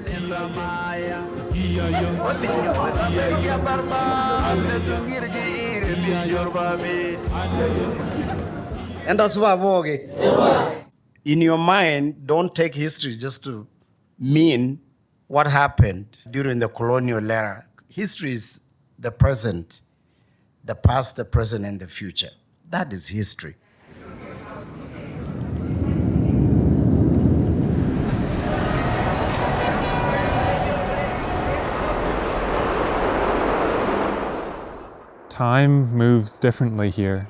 And that's why in your mind, don't take history just to mean what happened during the colonial era. History is the present, the past, the present, and the future. That is history. Time moves differently here.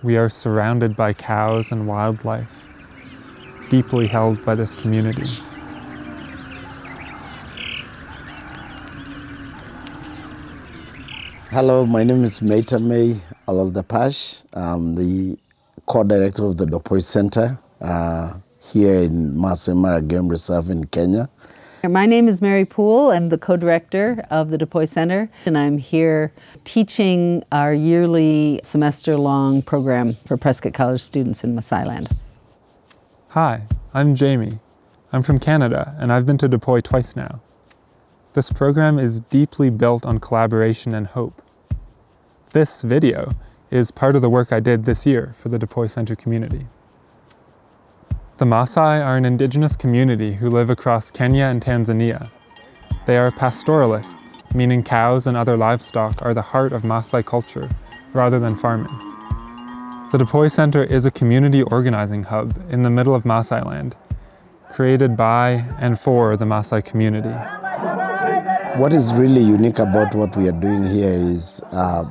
We are surrounded by cows and wildlife, deeply held by this community. Hello, my name is Maitame Alaldapash. I'm the co-director of the Dopoi Center here in Maasai Game Reserve in Kenya. My name is Mary Poole. I'm the co-director of the Dopoi Center, and I'm here teaching our yearly semester-long program for Prescott College students in Maasailand. Hi, I'm Jamie. I'm from Canada, and I've been to Dopoi twice now. This program is deeply built on collaboration and hope. This video is part of the work I did this year for the Dopoi Center community. The Maasai are an indigenous community who live across Kenya and Tanzania. They are pastoralists, meaning cows and other livestock are the heart of Maasai culture, rather than farming. The Dopoi Center is a community organizing hub in the middle of Maasailand, created by and for the Maasai community. What is really unique about what we are doing here is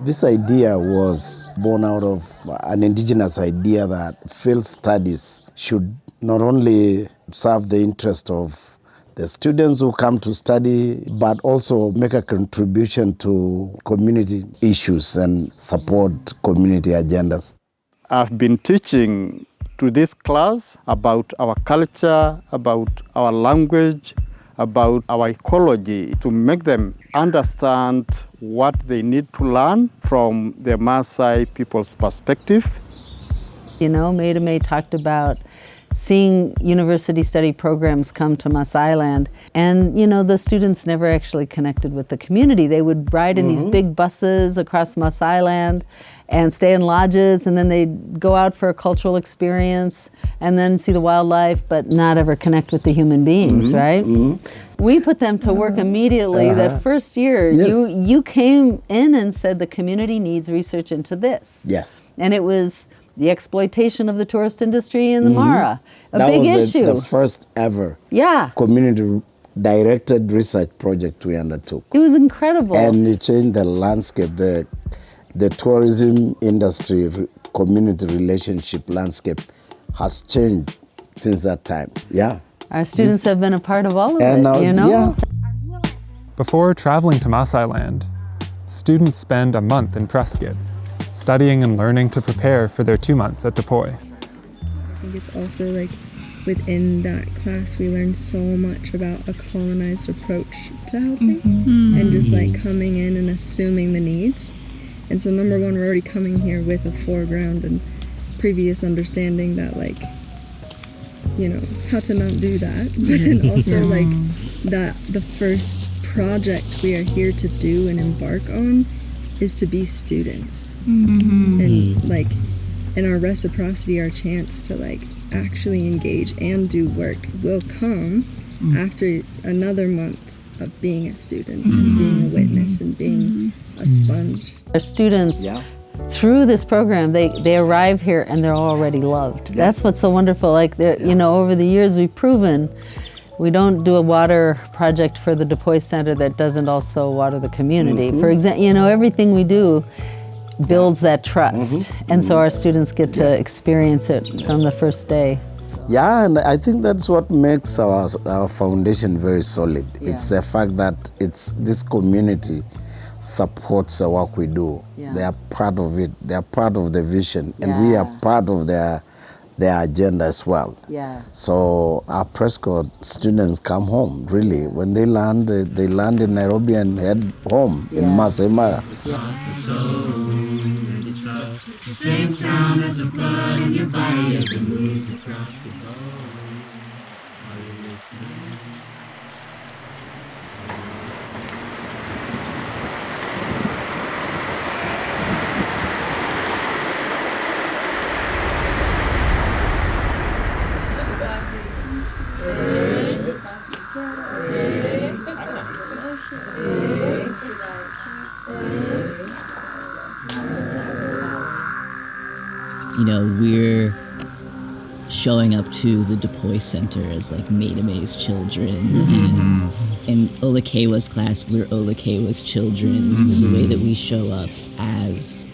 this idea was born out of an indigenous idea that field studies should not only serve the interest of the students who come to study, but also make a contribution to community issues and support community agendas. I've been teaching to this class about our culture, about our language, about our ecology, to make them understand what they need to learn from the Maasai people's perspective. You know, Maitame talked about seeing university study programs come to Maasailand, and you know, the students never actually connected with the community. They would ride in these big buses across Maasailand and stay in lodges, and then they'd go out for a cultural experience and then see the wildlife, but not ever connect with the human beings, right? We put them to work immediately. That first year, Yes. you came in and said the community needs research into this. Yes. And it was the exploitation of the tourist industry in the Mara, a That big was issue. the first ever community-directed research project we undertook. It was incredible. And it changed the landscape, the tourism industry, community relationship landscape has changed since that time. Yeah. Our students have been a part of all of And it, you know? Yeah. Before traveling to Maasailand, students spend a month in Prescott, studying and learning to prepare for their 2 months at Dopoi. I think it's also like within that class we learned so much about a colonized approach to helping and just like coming in and assuming the needs. And so number one, we're already coming here with a foreground and previous understanding that like, you know, how to not do that. But then also like that the first project we are here to do and embark on is to be students. And like in our reciprocity, our chance to like actually engage and do work will come after another month of being a student and being a witness and being a sponge. Our students, through this program, they arrive here and they're already loved. That's what's so wonderful. Like, you know, over the years we've proven we don't do a water project for the Dopoi Center that doesn't also water the community. For example, you know, everything we do builds that trust. And so our students get to experience it from the first day. Yeah, and I think that's what makes our foundation very solid. It's the fact that this community supports the work we do. They are part of it. They are part of the vision, and we are part of their agenda as well. So our Prescott students come home, really. When they land in Nairobi and head home in Maasai Mara. Same sound as the blood in your body as it moves across the bone. Are you listening? we're showing up to the Dopoi Center as like Maasai's children, and in Olakewa's class, we're Olakewa's children. The way that we show up as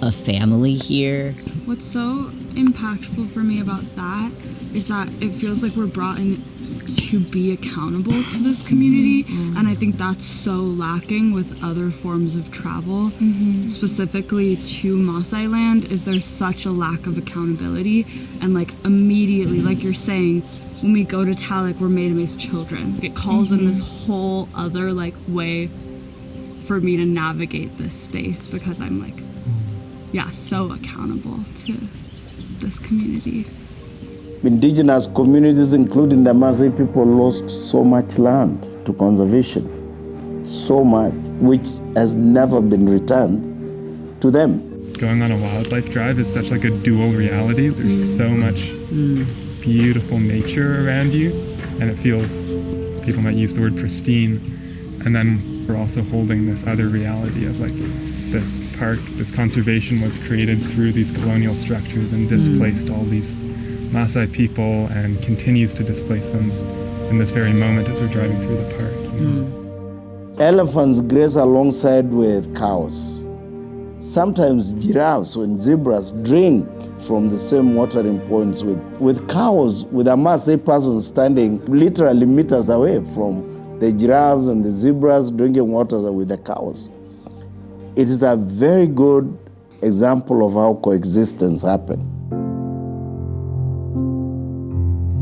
a family here. What's so impactful for me about that is that it feels like we're brought in to be accountable to this community, and I think that's so lacking with other forms of travel, specifically to Maasailand. Is there's such a lack of accountability, and like immediately, like you're saying, when we go to Talek, we're Maasai's children. It calls in this whole other like way for me to navigate this space, because I'm like, so accountable to this community. Indigenous communities, including the Maasai people, lost so much land to conservation, so much, which has never been returned to them. Going on a wildlife drive is such like a dual reality. There's so much beautiful nature around you, and it feels, people might use the word pristine, and then we're also holding this other reality of like this park, this conservation was created through these colonial structures and displaced all these Maasai people and continues to displace them in this very moment as we're driving through the park. Elephants graze alongside with cows. Sometimes giraffes and zebras drink from the same watering points with cows, with a Maasai person standing literally meters away from the giraffes and the zebras drinking water with the cows. It is a very good example of how coexistence happens.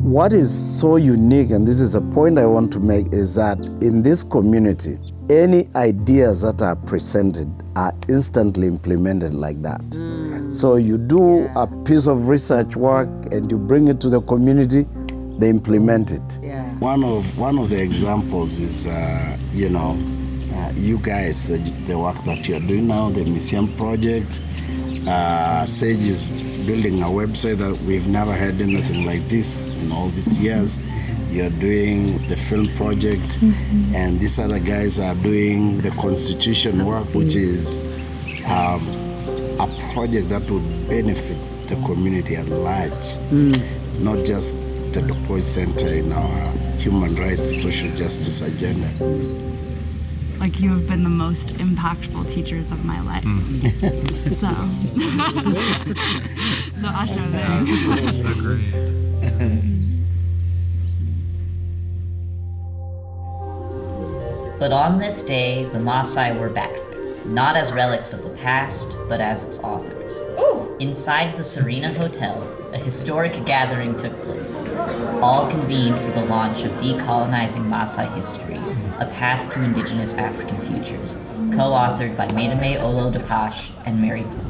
What is so unique, and this is a point I want to make, is that in this community, any ideas that are presented are instantly implemented like that. So you do a piece of research work and you bring it to the community, they implement it. One of the examples is, you guys, the work that you're doing now, the museum project. Sage is building a website that we've never had anything like this in all these years. You're doing the film project, and these other guys are doing the constitution work, which is a project that would benefit the community at large, not just the Dopoi Center in our human rights, social justice agenda. Like, you have been the most impactful teachers of my life. So Asha there. Agreed. But on this day, the Maasai were back, not as relics of the past, but as its authors. Inside the Serena Hotel, a historic gathering took place. All convened for the launch of Decolonizing Maasai History, a Path to Indigenous African Futures, co-authored by Maidame Olo Depache and Mary Blue.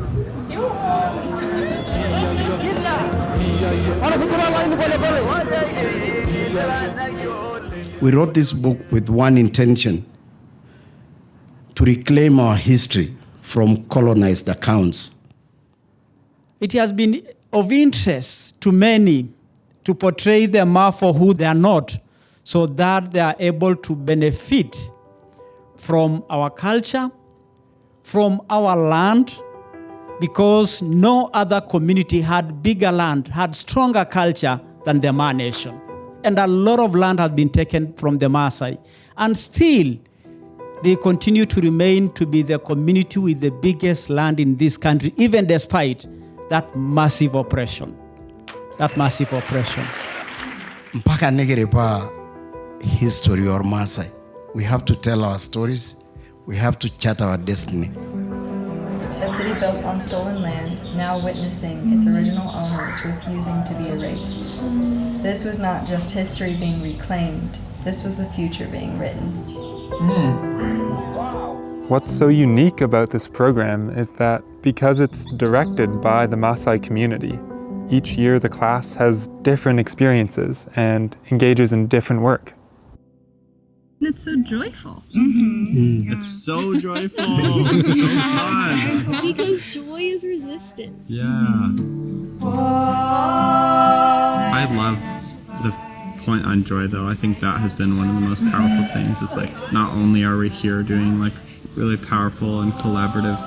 We wrote this book with one intention: to reclaim our history from colonized accounts. It has been of interest to many to portray them for who they are not, so that they are able to benefit from our culture, from our land, because no other community had bigger land, had stronger culture than the Ma Nation. And a lot of land has been taken from the Maasai. And still, they continue to remain to be the community with the biggest land in this country, even despite that massive oppression. Mpaka negerepa history or Maasai. We have to tell our stories. We have to chart our destiny. A city built on stolen land, now witnessing its original owners refusing to be erased. This was not just history being reclaimed, this was the future being written. What's so unique about this program is that because it's directed by the Maasai community, each year the class has different experiences and engages in different work. It's so joyful. It's so joyful. It's so fun. Because joy is resistance. Yeah. I love the point on joy, though. I think that has been one of the most powerful things. Is like, not only are we here doing like really powerful and collaborative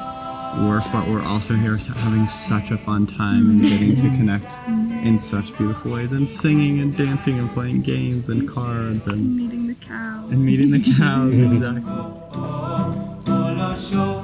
work, but we're also here having such a fun time and getting to connect in such beautiful ways, and singing and dancing and playing games and cards and meeting the cows. Exactly.